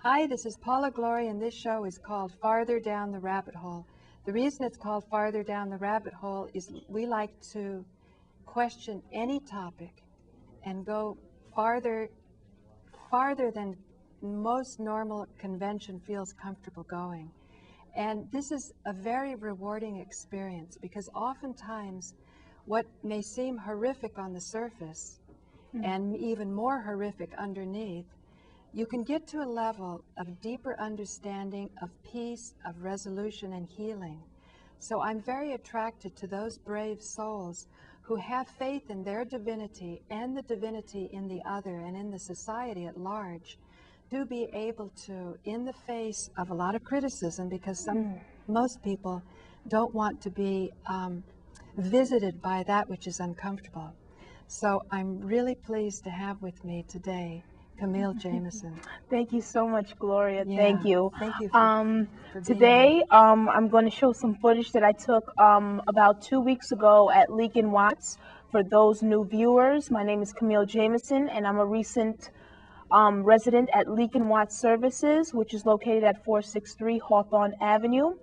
Hi, this is Paula, Gloria, and this show is called Farther Down the Rabbit Hole. The reason it's called Farther Down the Rabbit Hole is we like to question any topic and go farther than most normal convention feels comfortable going. And this is a very rewarding experience because oftentimes what may seem horrific on the surface and even more horrific underneath, you can get to a level of deeper understanding of peace, of resolution, and healing. So I'm very attracted to those brave souls who have faith in their divinity and the divinity in the other and in the society at large, to be able to, in the face of a lot of criticism, because most people don't want to be visited by that which is uncomfortable. So I'm really pleased to have with me today Kamille Jameison. Thank you so much, Gloria. Yeah, Thank you. Thank you for today, I'm going to show some footage that I took about 2 weeks ago at Leake and Watts. For those new viewers, my name is Kamille Jameison, and I'm a recent resident at Leake and Watts Services, which is located at 463 Hawthorne Avenue.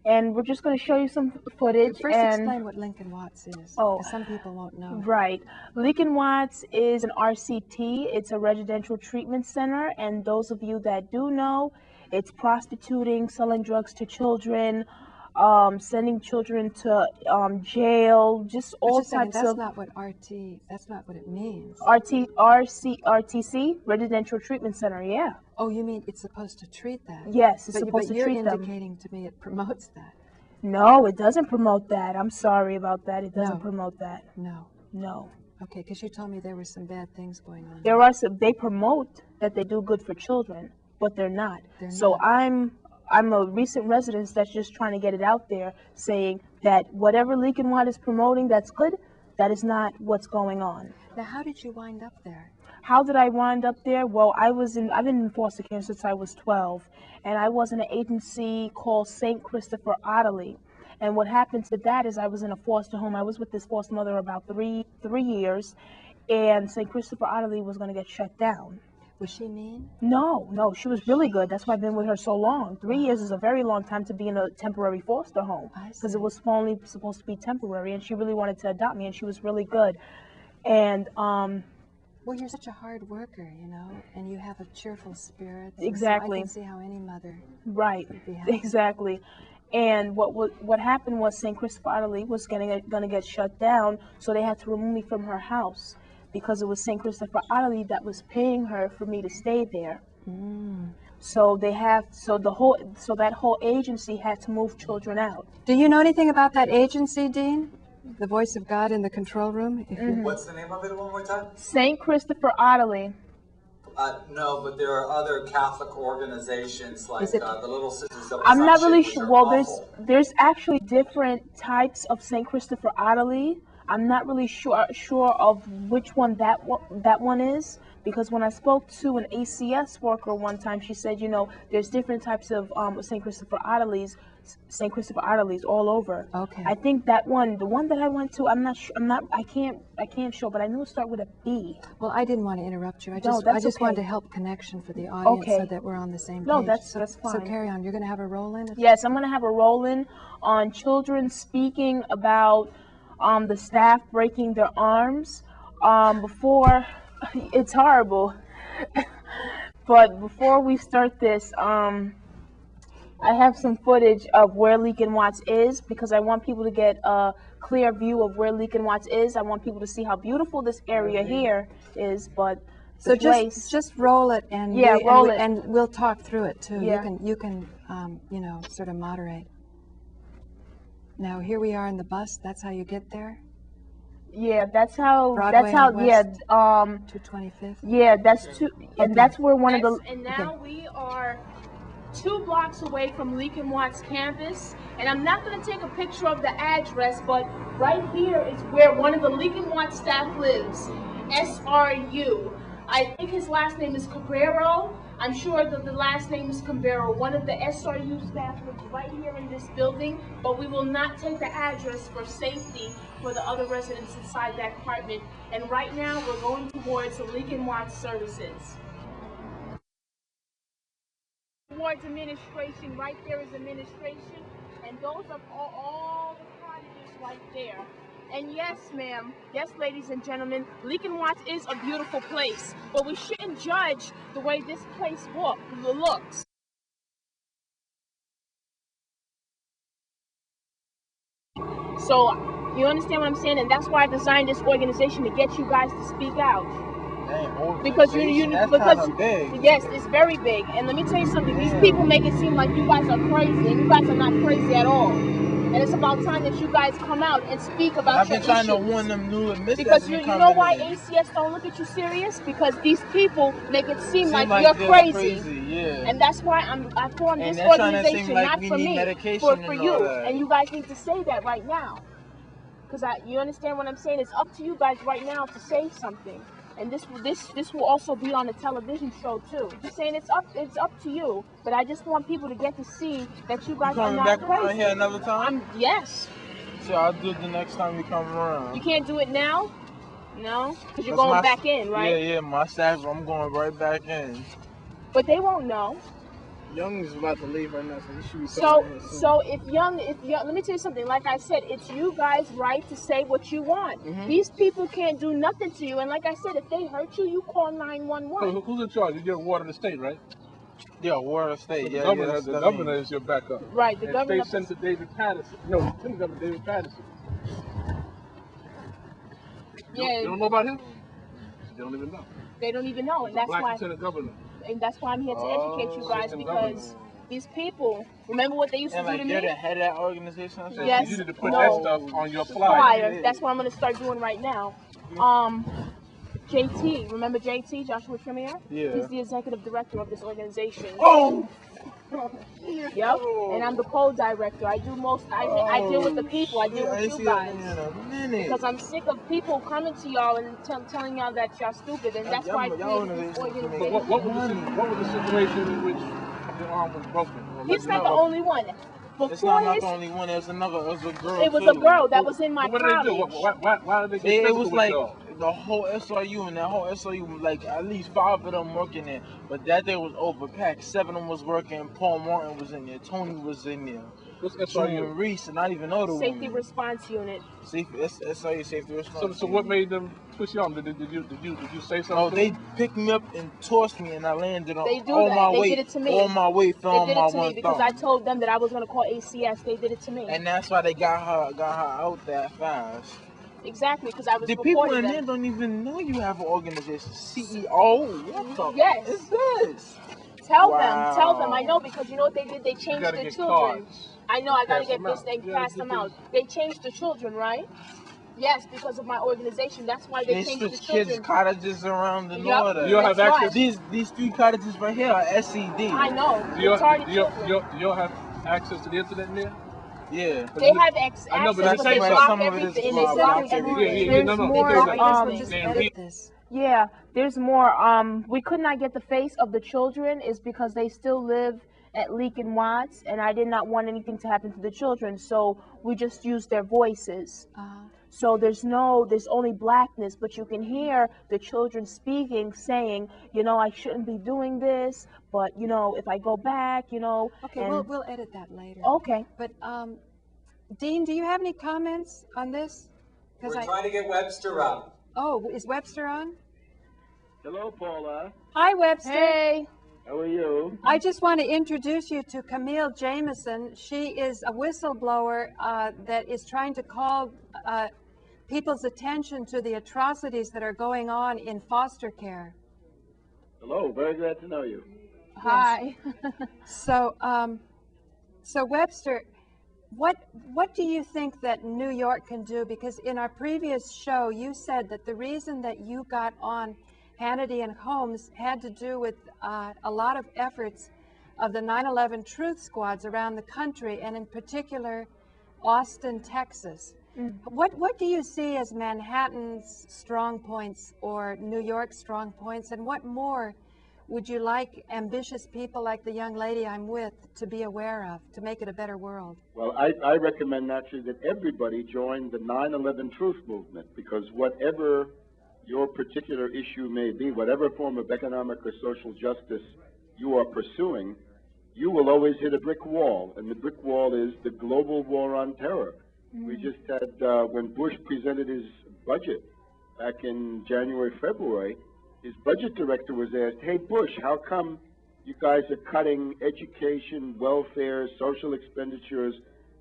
And we're just going to show you some footage. First, explain what Leake and Watts is, because some people won't know. Right. Leake and Watts is an RCT. It's a residential treatment center. And those of you that do know, it's prostituting, selling drugs to children, sending children to jail, just all types that's of... not what that's not what it means. RTC, Residential Treatment Center, yeah. Oh, you mean it's supposed to treat that? Yes, it's supposed to treat them. But you're indicating to me it promotes that. No, it doesn't promote that. I'm sorry about that. It doesn't promote that. No. No. Okay, because you told me there were some bad things going on. There are some. They promote that they do good for children, but they're not. So I'm a recent resident that's just trying to get it out there, saying that whatever Leake and Watt is promoting that's good, that is not what's going on. Now, how did you wind up there? How did I wind up there? Well, I've been in foster care since I was 12, and I was in an agency called St. Christopher Ottilie. And what happened to that is I was in a foster home. I was with this foster mother about three years, and St. Christopher Ottilie was going to get shut down. Was she mean? No, she was really good. That's why I've been with her so long. 3 years is a very long time to be in a temporary foster home, because it was only supposed to be temporary, and she really wanted to adopt me, and she was really good. And well, you're such a hard worker, you know, and you have a cheerful spirit. Exactly. So I can see how any mother would be happy. Exactly. And what happened was St. Christopher Ottilie was going to get shut down, so they had to remove me from her house because it was St. Christopher Ottilie that was paying her for me to stay there. So that whole agency had to move children out. Do you know anything about that agency, Dean? The voice of God in the control room? What's the name of it one more time? St. Christopher Ottilie. No, but there are other Catholic organizations like the Little Sisters of I'm not really sure. Well, there's actually different types of St. Christopher Ottilie. I'm not really sure of which one that one is, because when I spoke to an ACS worker one time, she said, you know, there's different types of St. Christopher Ottilies all over. Okay. I think that one, the one that I went to, I can't show, but I knew it started with a B. Well, I didn't want to interrupt you. I just wanted to help connection for the audience so that we're on the same page. No, that's fine. So carry on. You're going to have a roll-in? Yes, I'm going to have a roll-in on children speaking about the staff breaking their arms. It's horrible. But before we start this, I have some footage of where Leake and Watts is, because I want people to get a clear view of where Leake and Watts is. I want people to see how beautiful this area here is, but so just roll it and and we'll talk through it too. Yeah. You can you know, sort of moderate. Now here we are in the bus. That's how you get there. Yeah, that's how. Broadway that's how. West, Yeah. 225th. Yeah, that's two, and that's where one of the. And now we are 2 blocks away from Leake and Watts campus, and I'm not going to take a picture of the address, but right here is where one of the Leake and Watts staff lives, SRU. I think his last name is Cabrero. I'm sure that the last name is Cabrero. One of the SRU staff lives right here in this building, but we will not take the address for safety for the other residents inside that apartment. And right now, we're going towards the Leake and Watts services. towards administration, right there is administration, and those are all the cottages right there. And yes, ma'am, yes, ladies and gentlemen, Leake and Watts is a beautiful place, but we shouldn't judge the way this place looks. So, you understand what I'm saying? And that's why I designed this organization, to get you guys to speak out. Because because big. Yes, it's very big. And let me tell you something, these people make it seem like you guys are crazy, and you guys are not crazy at all. And it's about time that you guys come out and speak about your issues. I've been trying to warn them new admissions. Because you know why ACS don't look at you serious? Because these people make it seem like you're crazy. Yeah. And that's why I formed this organization, like not for me, for you. And you guys need to say that right now. Because you understand what I'm saying? It's up to you guys right now to say something. And this will also be on a television show too. Just saying, it's up to you. But I just want people to get to see that you guys are not crazy. Coming back here another time? Yes. So I'll do it the next time we come around. You can't do it now? No? Because you're going back in, right? Yeah, my staff, I'm going right back in. But they won't know. Young is about to leave right now, so he should be so if young, let me tell you something. Like I said, it's you guys' right to say what you want. These people can't do nothing to you, and like I said, if they hurt you, you call 911. Who's in charge? You're ward of the state, right? Yeah, ward of the state. So the governor is your backup. Right, the governor. State Senator David Patterson. No, Lieutenant Governor David Patterson. Yeah. You don't know about him? They don't even know. They don't even know, and that's why. Lieutenant Governor. And that's why I'm here to educate you guys, because these people, remember what they used to do to me? You're the head of that organization? Yes. You need to put that stuff on your flyer. That's what I'm going to start doing right now. JT, remember JT, Joshua Tremere? Yeah. He's the executive director of this organization. Oh! Yep, and I'm the co-director. I do most. I deal with the people. I deal with you guys. Because I'm sick of people coming to y'all and telling y'all that y'all stupid, and that's why I created this organization. What was the situation in which your arm was broken? He's not the only one. It's not the only one. There's another. It was a girl. It was a girl that was in my college. What did they do? Why did they get physical with y'all? The whole SRU, and that whole SRU, like at least 5 of them working there, but that day was overpacked. 7 of them was working. Paul Martin was in there. Tony was in there. What's SRU? Reese, and I didn't even know the Safety woman. Response Unit. SRU Safety Response. So what made them twist your arm? Did you say something? Oh, they picked me up and tossed me, and I landed on my weight. They did it to me. On my weight, fell on my one thumb. They did it to me because I told them that I was gonna call ACS. They did it to me. And that's why they got her out that fast. Exactly, because I was the people in there don't even know you have an organization. CEO, what the is this? Tell them. I know, because you know what they did? They changed the children. Cards. I know, I gotta get this thing, pass them out. They changed the children, right? Yes, because of my organization. That's why they changed the children. Kids' cottages around the north. You don't have access. These 3 cottages right here are SED. I know. Do you have access to the internet in there? Yeah. They have access, but they block everything. They block everything. There's more. We could not get the face of the children is because they still live at Leake and Watts, and I did not want anything to happen to the children, so we just used their voices. So there's only blackness, but you can hear the children speaking, saying, you know, I shouldn't be doing this, but, you know, if I go back, you know. Okay, we'll edit that later. Okay. But, Dean, do you have any comments on this? We're trying to get Webster up. Oh, is Webster on? Hello, Paula. Hi, Webster. Hey. How are you? I just want to introduce you to Kamille Jameison. She is a whistleblower that is trying to call people's attention to the atrocities that are going on in foster care. Hello, very glad to know you. Hi. So Webster, what do you think that New York can do? Because in our previous show, you said that the reason that you got on Hannity and Holmes had to do with a lot of efforts of the 9/11 Truth Squads around the country, and in particular, Austin, Texas. What do you see as Manhattan's strong points or New York's strong points, and what more would you like ambitious people like the young lady I'm with to be aware of to make it a better world? Well, I recommend naturally that everybody join the 9/11 Truth Movement, because whatever your particular issue may be, whatever form of economic or social justice you are pursuing, you will always hit a brick wall, and the brick wall is the global war on terror. We just had, when Bush presented his budget back in January, February, his budget director was asked, hey, Bush, how come you guys are cutting education, welfare, social expenditures,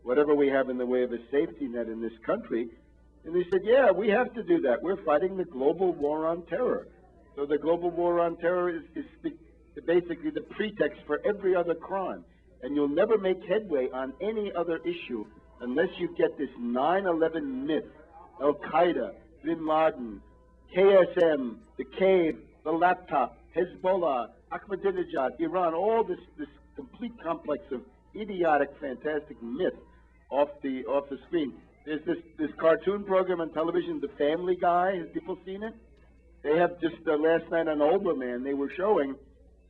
whatever we have in the way of a safety net in this country? And he said, yeah, we have to do that. We're fighting the global war on terror. So the global war on terror is basically the pretext for every other crime. And you'll never make headway on any other issue unless you get this 9/11 myth, Al-Qaeda, Bin Laden, KSM, the cave, the laptop, Hezbollah, Ahmadinejad, Iran, all this complete complex of idiotic, fantastic myth off the screen. There's this cartoon program on television, The Family Guy. Have people seen it? They have just last night on Oberman, they were showing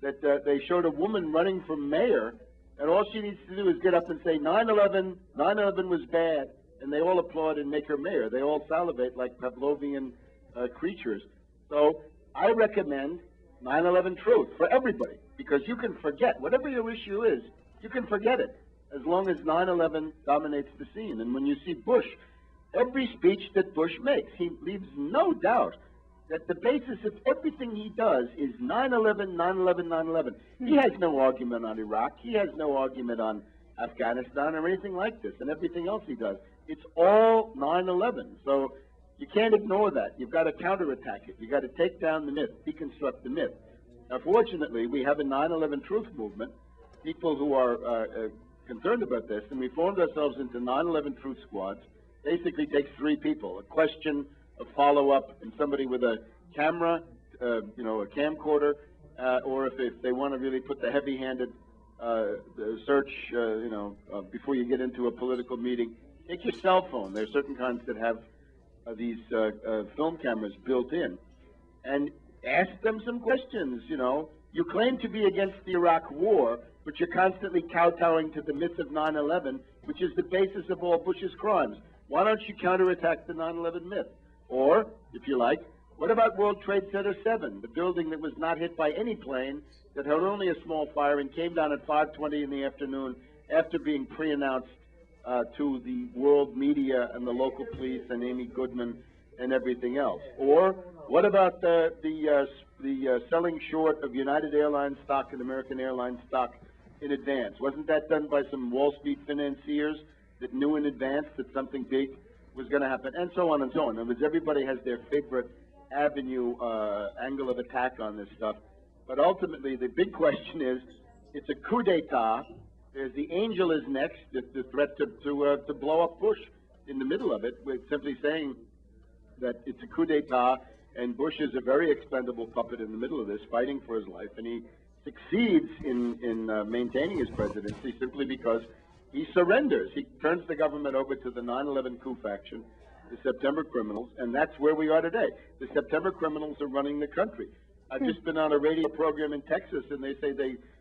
that they showed a woman running for mayor, and all she needs to do is get up and say 9/11 was bad, and they all applaud and make her mayor. They all salivate like Pavlovian creatures. So I recommend 9/11 Truth for everybody, because you can forget whatever your issue is. You can forget it as long as 9/11 dominates the scene. And when you see Bush, every speech that Bush makes, he leaves no doubt that the basis of everything he does is 9/11, 9/11, 9/11. He has no argument on Iraq. He has no argument on Afghanistan or anything like this, and everything else he does. It's all 9/11. So you can't ignore that. You've got to counterattack it. You've got to take down the myth, deconstruct the myth. Now, fortunately, we have a 9/11 truth movement, people who are concerned about this, and we formed ourselves into 9/11 truth squads. Basically takes three people: a question, a follow-up, and somebody with a camera, a camcorder, or if they want to really put the heavy-handed search, before you get into a political meeting, take your cell phone. There are certain kinds that have these film cameras built in, and ask them some questions. You claim to be against the Iraq War, but you're constantly kowtowing to the myth of 9/11, which is the basis of all Bush's crimes. Why don't you counterattack the 9/11 myth? Or, if you like, what about World Trade Center 7, the building that was not hit by any plane, that had only a small fire and came down at 5:20 in the afternoon after being pre-announced to the world media and the local police and Amy Goodman and everything else? Or what about the selling short of United Airlines stock and American Airlines stock in advance? Wasn't that done by some Wall Street financiers that knew in advance that something big was going to happen, and so on and so on? In other words, everybody has their favorite angle of attack on this stuff. But ultimately, the big question is, it's a coup d'etat. There's the angel is next, the threat to blow up Bush in the middle of it, with simply saying that it's a coup d'etat, and Bush is a very expendable puppet in the middle of this, fighting for his life, and he succeeds in maintaining his presidency simply because he surrenders. He turns the government over to the 9/11 coup faction, the September criminals, and that's where we are today. The September criminals are running the country. I've just been on a radio program in Texas, and they say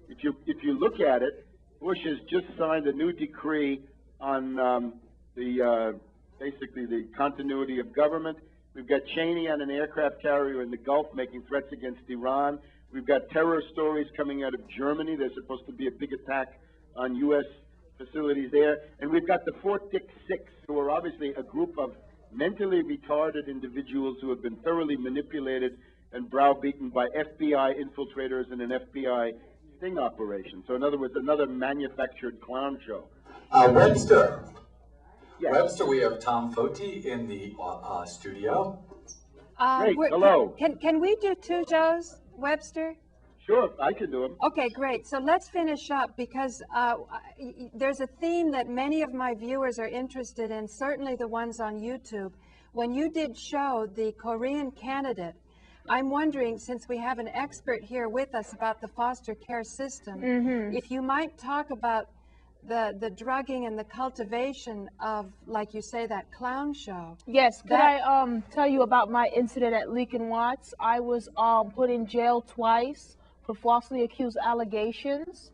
if you look at it, Bush has just signed a new decree on basically the continuity of government. We've got Cheney on an aircraft carrier in the Gulf making threats against Iran. We've got terror stories coming out of Germany. There's supposed to be a big attack on U.S. facilities there. And we've got the Fort Dick Six, who are obviously a group of mentally retarded individuals who have been thoroughly manipulated and browbeaten by FBI infiltrators in an FBI sting operation. So in other words, another manufactured clown show. Webster. Yes. Webster, we have Tom Foti in the studio. Great, hello. Can we do two shows, Webster? Sure, I can do them. Okay, great. So let's finish up, because there's a theme that many of my viewers are interested in, certainly the ones on YouTube. When you did show the Korean candidate, I'm wondering, since we have an expert here with us about the foster care system, if you might talk about the drugging and the cultivation of, like you say, that clown show. Yes, could I tell you about my incident at Leake and Watts? I was put in jail twice for falsely accused allegations,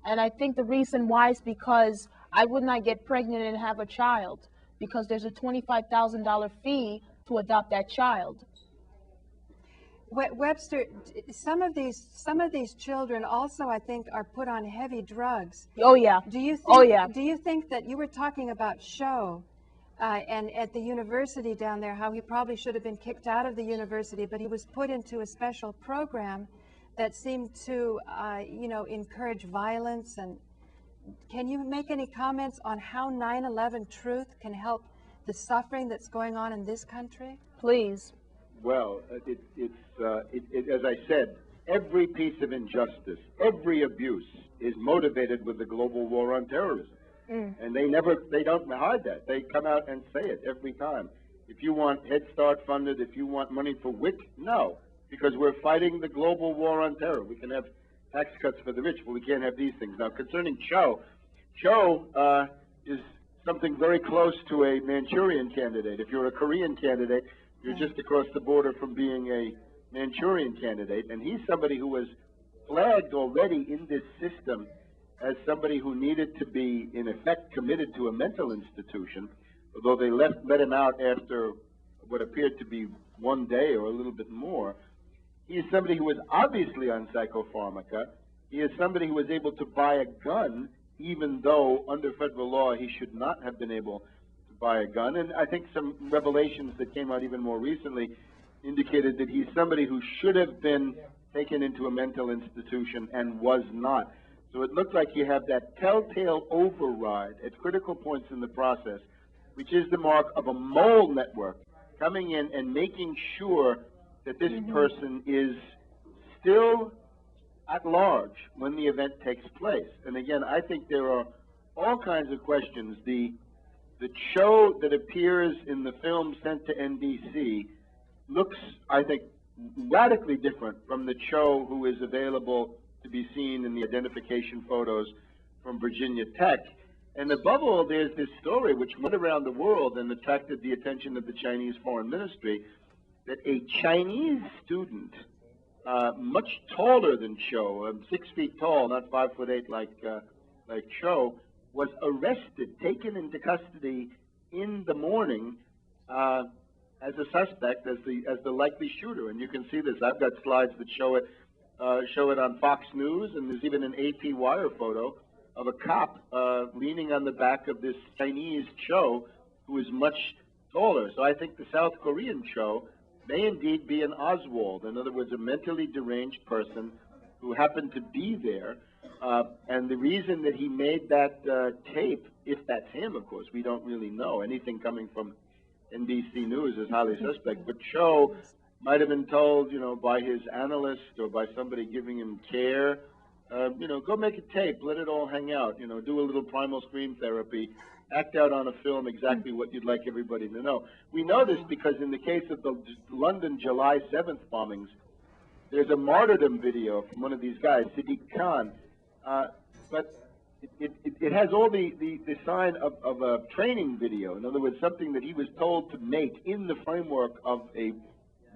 and I think the reason why is because I would not get pregnant and have a child, because there's a $25,000 fee to adopt that child. Webster, some of these children also, I think, are put on heavy drugs. Oh yeah. Do you think, oh yeah. Do you think that you were talking about Show and at the university down there, how he probably should have been kicked out of the university, but he was put into a special program that seemed to, you know, encourage violence? And can you make any comments on how 9/11 truth can help the suffering that's going on in this country? Please. Well, as I said, every piece of injustice, every abuse is motivated with the global war on terrorism. And they don't hide that. They come out and say it every time. If you want Head Start funded, if you want money for WIC, no, because we're fighting the global war on terror. We can have tax cuts for the rich, but we can't have these things. Now, concerning Cho is something very close to a Manchurian candidate. If you're a Korean candidate, you're just across the border from being a Manchurian candidate, and he's somebody who was flagged already in this system as somebody who needed to be, in effect, committed to a mental institution, although they let him out after what appeared to be one day or a little bit more. He is somebody who was obviously on psychopharmaca. He is somebody who was able to buy a gun, even though under federal law he should not have been able to buy a gun. And I think some revelations that came out even more recently indicated that he's somebody who should have been taken into a mental institution and was not. So it looked like you have that telltale override at critical points in the process, which is the mark of a mole network coming in and making sure that this person is still at large when the event takes place. And again, I think there are all kinds of questions. The show that appears in the film sent to NBC looks, I think, radically different from the show who is available to be seen in the identification photos from Virginia Tech. And above all, there's this story which went around the world and attracted the attention of the Chinese Foreign Ministry, that a Chinese student, much taller than Cho, 6 feet tall, not 5'8" like Cho, was arrested, taken into custody in the morning as a suspect, as the likely shooter. And you can see this. I've got slides that show it on Fox News, and there's even an AP wire photo of a cop leaning on the back of this Chinese Cho who is much taller. So I think the South Korean Cho may indeed be an Oswald, in other words, a mentally deranged person who happened to be there. And the reason that he made that tape, if that's him, of course, we don't really know. Anything coming from NBC News is highly suspect. But Cho might have been told, you know, by his analyst or by somebody giving him care, you know, go make a tape, let it all hang out, you know, do a little primal scream therapy, act out on a film exactly what you'd like everybody to know. We know this because in the case of the London July 7th bombings, there's a martyrdom video from one of these guys, Sadiq Khan, but it has all the sign of a training video. In other words, something that he was told to make in the framework of a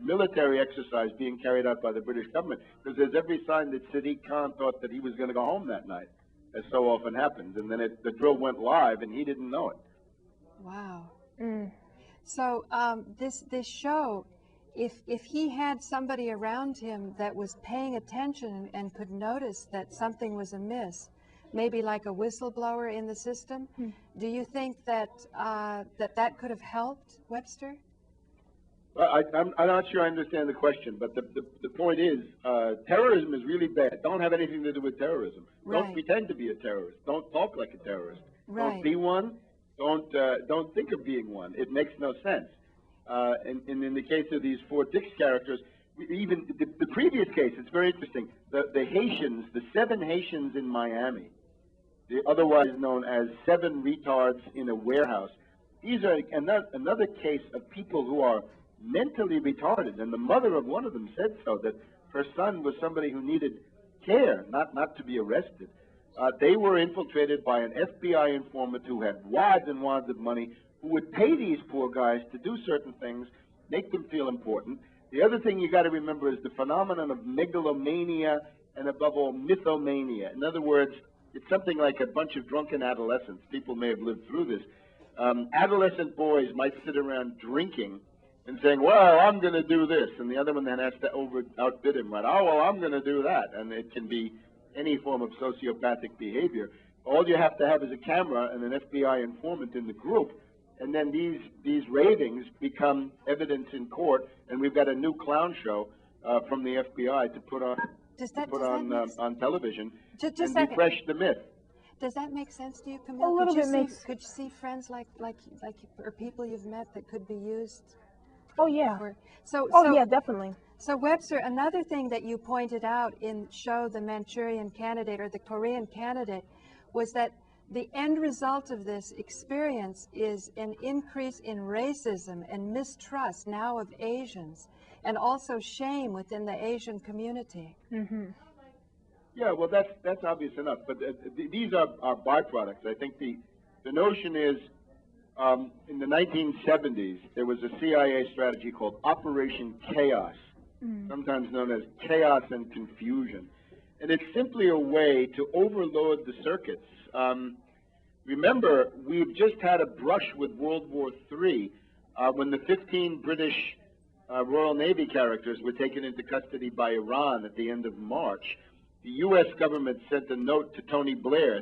military exercise being carried out by the British government, because there's every sign that Sadiq Khan thought that he was going to go home that night, as so often happens, and then the drill went live and he didn't know it. Wow. So this show, if he had somebody around him that was paying attention and could notice that something was amiss, maybe like a whistleblower in the system, do you think that that could have helped Webster? Well, I'm not sure I understand the question, but the point is, terrorism is really bad. Don't have anything to do with terrorism. Right. Don't pretend to be a terrorist. Don't talk like a terrorist. Right. Don't be one. Don't think of being one. It makes no sense. And in the case of these 4 Dix characters, even the previous case, it's very interesting. The Haitians, the 7 Haitians in Miami, the otherwise known as 7 retards in a warehouse. These are another case of people who are mentally retarded, and the mother of one of them said so, that her son was somebody who needed care, not to be arrested. They were infiltrated by an FBI informant who had wads and wads of money, who would pay these poor guys to do certain things, make them feel important. The other thing you got to remember is the phenomenon of megalomania and, above all, mythomania. In other words, it's something like a bunch of drunken adolescents. People may have lived through this. Adolescent boys might sit around drinking and saying, well, I'm going to do this, and the other one then has to outbid him, right? Oh, well, I'm going to do that, and it can be any form of sociopathic behavior. All you have to have is a camera and an FBI informant in the group, and then these ravings become evidence in court, and we've got a new clown show from the FBI to put on on television and refresh the myth. Does that make sense to you, Kamille? A little bit makes. Could you see friends like or people you've met that could be used? Oh yeah. Yeah, definitely. So Webster, another thing that you pointed out in Show the Manchurian Candidate or the Korean Candidate was that the end result of this experience is an increase in racism and mistrust now of Asians, and also shame within the Asian community. Mm-hmm. Yeah, well, that's obvious enough. But these are byproducts. I think the notion is, in the 1970s, there was a CIA strategy called Operation Chaos, sometimes known as chaos and confusion. And it's simply a way to overload the circuits. Remember, we've just had a brush with World War III when the 15 British Royal Navy characters were taken into custody by Iran at the end of March. The U.S. government sent a note to Tony Blair,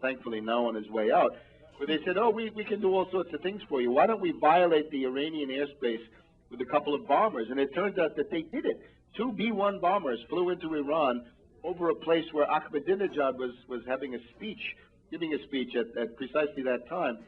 thankfully now on his way out, where they said, oh, we can do all sorts of things for you. Why don't we violate the Iranian airspace with a couple of bombers? And it turns out that they did it. 2 B-1 bombers flew into Iran over a place where Ahmadinejad was having a speech, giving a speech at precisely that time.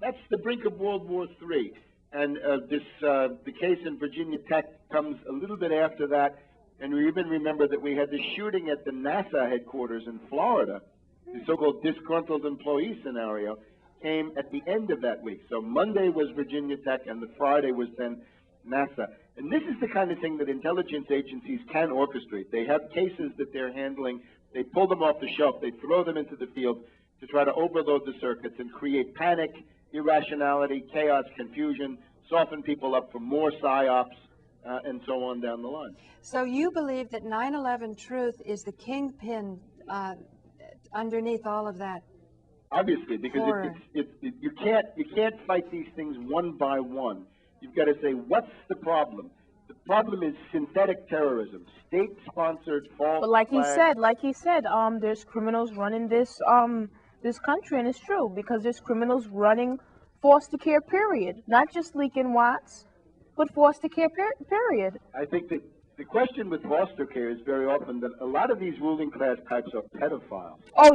That's the brink of World War III. And the case in Virginia Tech comes a little bit after that. And we even remember that we had the shooting at the NASA headquarters in Florida. The so-called disgruntled employee scenario came at the end of that week. So Monday was Virginia Tech, and the Friday was then NASA. And this is the kind of thing that intelligence agencies can orchestrate. They have cases that they're handling. They pull them off the shelf. They throw them into the field to try to overload the circuits and create panic, irrationality, chaos, confusion, soften people up for more psyops, and so on down the line. So you believe that 9/11 Truth is the kingpin underneath all of that? Obviously, because you can't fight these things one by one. You've got to say, what's the problem? The problem is synthetic terrorism, state-sponsored false. But like he said, there's criminals running this country, and it's true because there's criminals running foster care. Period. Not just Leake and Watts, but foster care. Period. I think that the question with foster care is very often that a lot of these ruling class types are pedophiles. Oh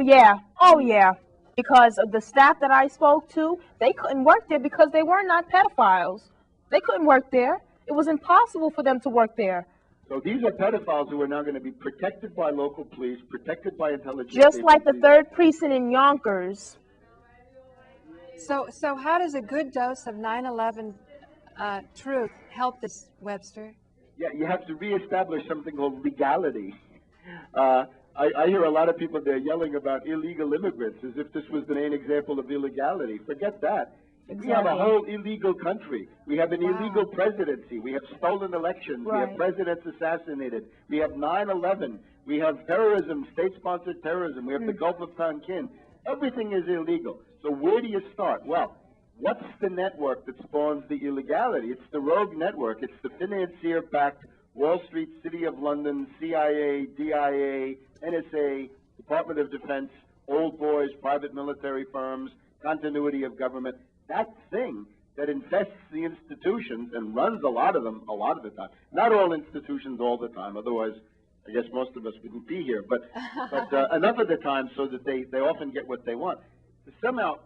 yeah. Because of the staff that I spoke to, they couldn't work there because they were not pedophiles. They couldn't work there. It was impossible for them to work there. So these are pedophiles who are now going to be protected by local police, protected by intelligence just agencies. Like the 3rd precinct in Yonkers. So how does a good dose of 9/11 truth help this, Webster? Yeah, you have to reestablish something called legality. I hear a lot of people there yelling about illegal immigrants as if this was the main example of illegality. Forget that. Exactly. We have a whole illegal country. We have an illegal presidency. We have stolen elections. Right. We have presidents assassinated. We have 9/11. We have terrorism, state-sponsored terrorism. We have the Gulf of Tonkin. Everything is illegal. So where do you start? Well, what's the network that spawns the illegality? It's the rogue network. It's the financier-backed Wall Street, City of London, CIA, DIA, NSA, Department of Defense, old boys, private military firms, continuity of government. That thing that infests the institutions and runs a lot of them a lot of the time. Not all institutions all the time, otherwise I guess most of us wouldn't be here, but enough of the time so that they often get what they want. To somehow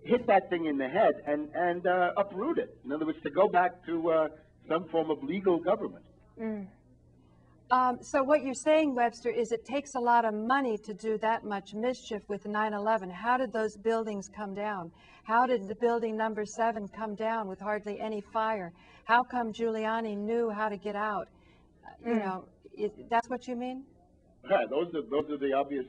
hit that thing in the head and uproot it. In other words, to go back to some form of legal government. So what you're saying, Webster, is it takes a lot of money to do that much mischief with 9/11. How did those buildings come down? How did the building number 7 come down with hardly any fire? How come Giuliani knew how to get out? You know, that's what you mean? Yeah, those are the obvious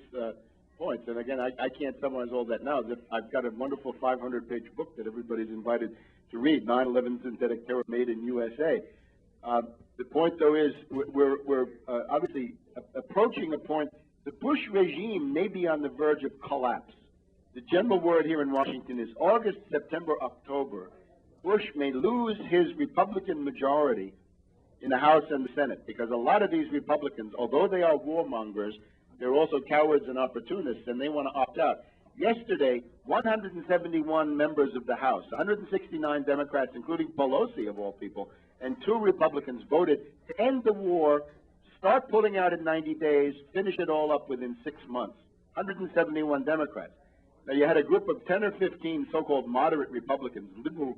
points. And again, I can't summarize all that now. I've got a wonderful 500-page book that everybody's invited to read, 9/11 Synthetic Terror Made in USA. The point, though, is we're obviously approaching a point. The Bush regime may be on the verge of collapse. The general word here in Washington is August, September, October. Bush may lose his Republican majority in the House and the Senate, because a lot of these Republicans, although they are warmongers, they're also cowards and opportunists, and they want to opt out. Yesterday, 171 members of the House, 169 Democrats, including Pelosi of all people, and 2 Republicans voted to end the war, start pulling out in 90 days, finish it all up within 6 months. 171 Democrats. Now, you had a group of 10 or 15 so-called moderate Republicans, liberal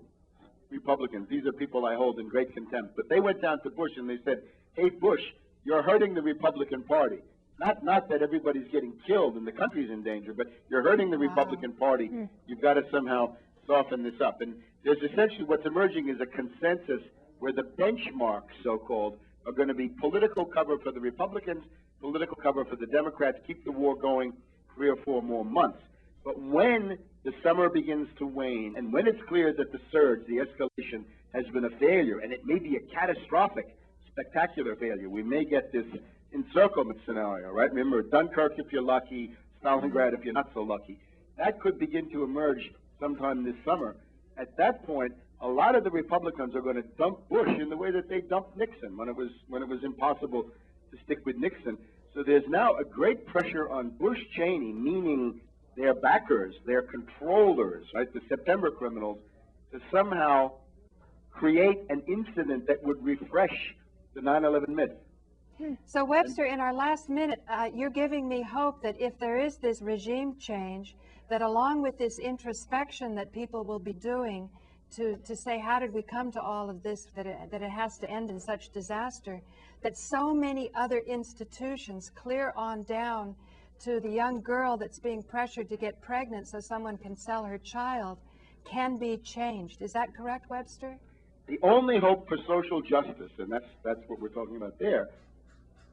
Republicans. These are people I hold in great contempt. But they went down to Bush and they said, hey, Bush, you're hurting the Republican Party. Not that everybody's getting killed and the country's in danger, but you're hurting the Republican Party. You've got to somehow soften this up. And there's essentially what's emerging is a consensus where the benchmarks, so-called, are going to be political cover for the Republicans, political cover for the Democrats, keep the war going 3 or 4 more months. But when the summer begins to wane, and when it's clear that the surge, the escalation, has been a failure, and it may be a catastrophic, spectacular failure, we may get this encirclement scenario, right? Remember, Dunkirk if you're lucky, Stalingrad if you're not so lucky. That could begin to emerge sometime this summer. At that point, a lot of the Republicans are going to dump Bush in the way that they dumped Nixon when it was impossible to stick with Nixon. So there's now a great pressure on Bush Cheney, meaning their backers, their controllers, right, the September criminals, to somehow create an incident that would refresh the 9/11 myth. So, Webster, in our last minute, you're giving me hope that if there is this regime change, that along with this introspection that people will be doing to say, how did we come to all of this, that it has to end in such disaster, that so many other institutions, clear on down to the young girl that's being pressured to get pregnant so someone can sell her child, can be changed. Is that correct, Webster? The only hope for social justice, and that's what we're talking about there,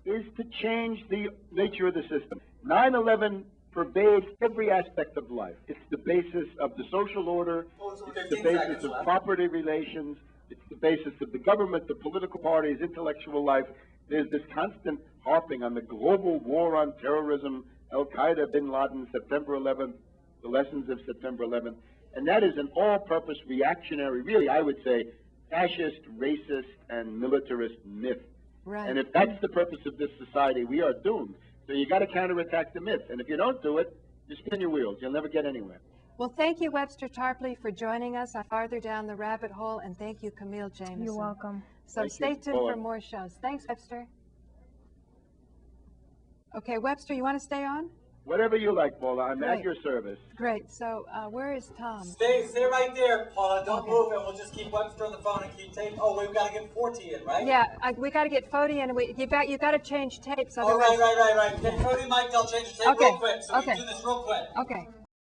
is to change the nature of the system. 9/11 pervades every aspect of life. It's the basis of the social order, it's the basis of property relations, it's the basis of the government, the political parties, intellectual life. There's this constant harping on the global war on terrorism, Al-Qaeda, Bin Laden, September 11th, the lessons of September 11th, and that is an all-purpose reactionary, really, I would say, fascist, racist, and militarist myth. Right. And if that's the purpose of this society, we are doomed. So you got to counterattack the myth. And if you don't do it, you spin your wheels. You'll never get anywhere. Well, thank you, Webster Tarpley, for joining us farther down the rabbit hole, and thank you, Kamille Jameison. You're welcome. So stay tuned for more shows. Thanks, Webster. Okay, Webster, you want to stay on? Whatever you like, Paula. I'm Great. at your service. Great. So where is Tom? Stay right there, Paula. Don't move, and we'll just keep Webster on the phone and keep tape. Oh, we've got to get 40 in, right? Yeah, we got to get Fody in. You got to change tapes. Oh, right. Get Fody mic'd. I'll change the tape real quick. So we can do this real quick. Okay.